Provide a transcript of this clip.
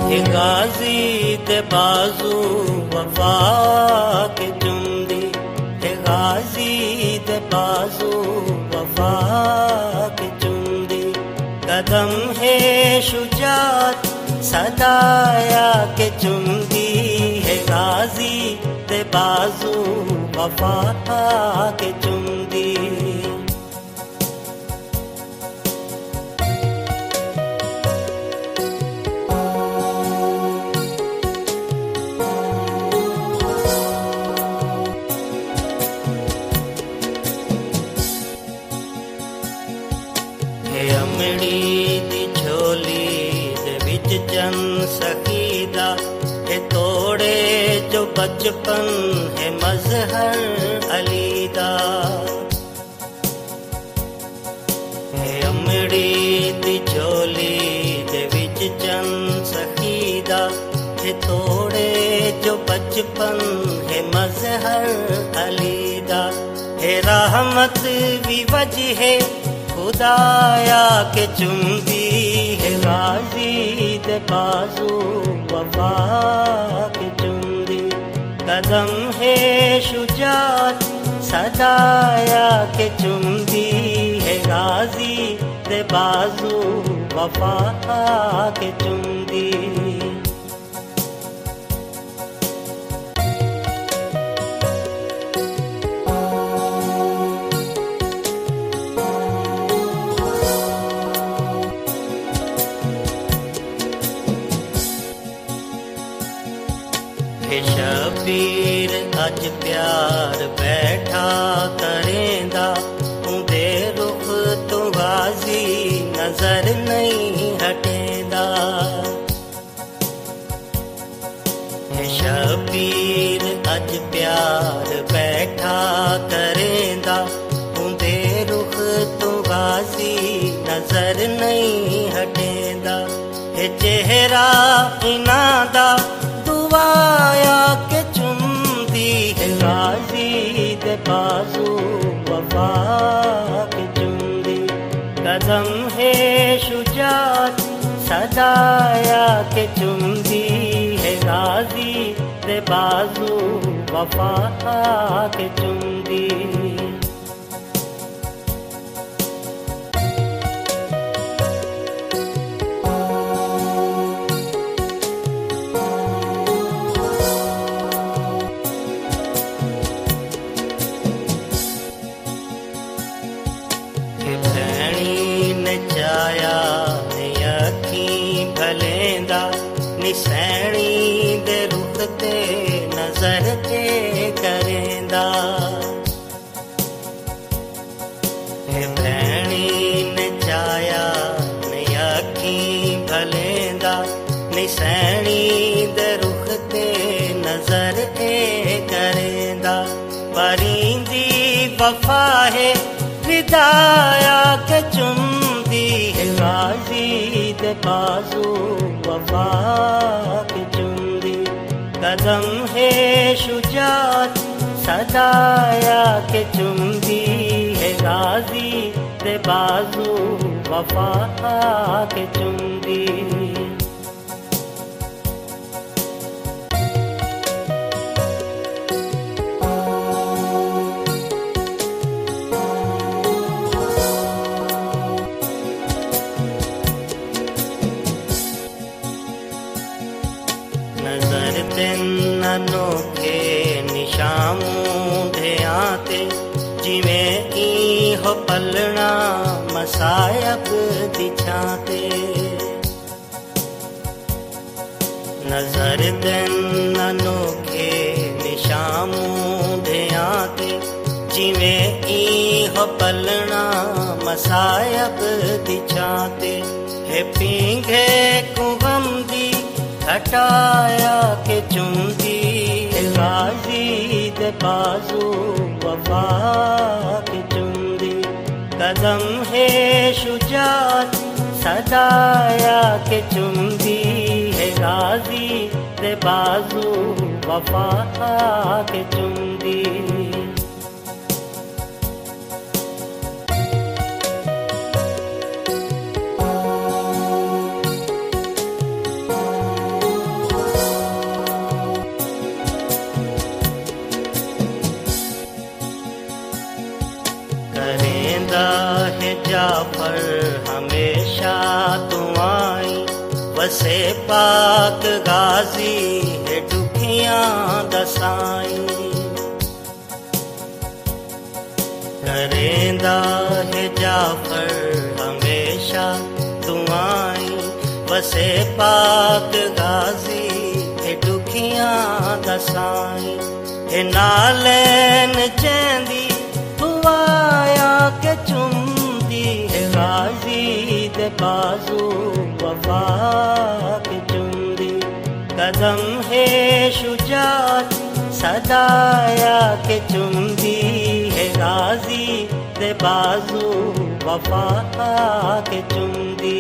हे गाजी दे बाजू वफा के चुंदी, हे गाजी दे बाजू वफा के चुंदी। कदम है शुजात सदाया के चुंदी, हे गाजी दे बाजू वफा के चुंदी। अमड़ी दी झोली दे विच चन सकीदा, हे तोड़े जो बचपन है मजहर अलीदा। हे अमड़ी दी झोली दे विच चन सकीदा, हे तोड़े जो बचपन है मजहर अलीदा। हे रहमत भी वजह है खुदाया के चुंदी, है गाजी दे बाजू वफा के चुंदी। कदम है शुजात सदाया के चुंदी, है गाजी दे बाजू वफा के चुंदी। हे शबीर अज प्यार बैठा करेंदा, उंदे रुख तो गाजी नजर नहीं हटेंदा। हे शबीर अज प्यार बैठा करेंदा, उंदे रुख तो गाजी नजर नहीं हटेंदा। हे चेहरा इनादा दुआया के चुंदी, है गाजी दे बाजू वफा के चुंदी। कदम है शुजात सदाया के चुंदी, है गाजी दे बाजू वफा के चुंदी। चाया ने अखीं भलेंदा, निसैनी दे रुख ते नजर ते करेंदा। हे भैनी ने चाया ने अखीं भलेंदा, निसैनी दे रुख ते नजर ते करेंदा। परींदी वफा है विदाया के चुंदी, है गाजी दे बाजू वफा के चुंदी। कदम है शुजात सदाया के चुंदी, है गाजी दे बाजू वफा के चुंदी। नजर तिन अनोखे निशामूं धियाते, जिवें ई हो पलना मसायब दिछाते। नजर तिन अनोखे निशामूं धियाते, जिवें ई हो पलना मसायब दिछाते। हे पींघे कुगम दी हटाया के चुंदी, है गाजी दे बाजू वफा के चुंदी। कदम है शुजात सदाया के चुंदी, है गाजी दे बाजू वफा के चुंदी। वसे पाक गाजी है दुखियां दसाई करेंदा है जाफर हमेशा दुआई वसे पाक गाजी है दुखियां दसाई ए नालैन चैंदी हुआया के चुमदी है गाजी दे बाजू वफा के चुमदी कदम है शुजात सदाया के चुमदी है गाजी दे बाजू वफा के चुमदी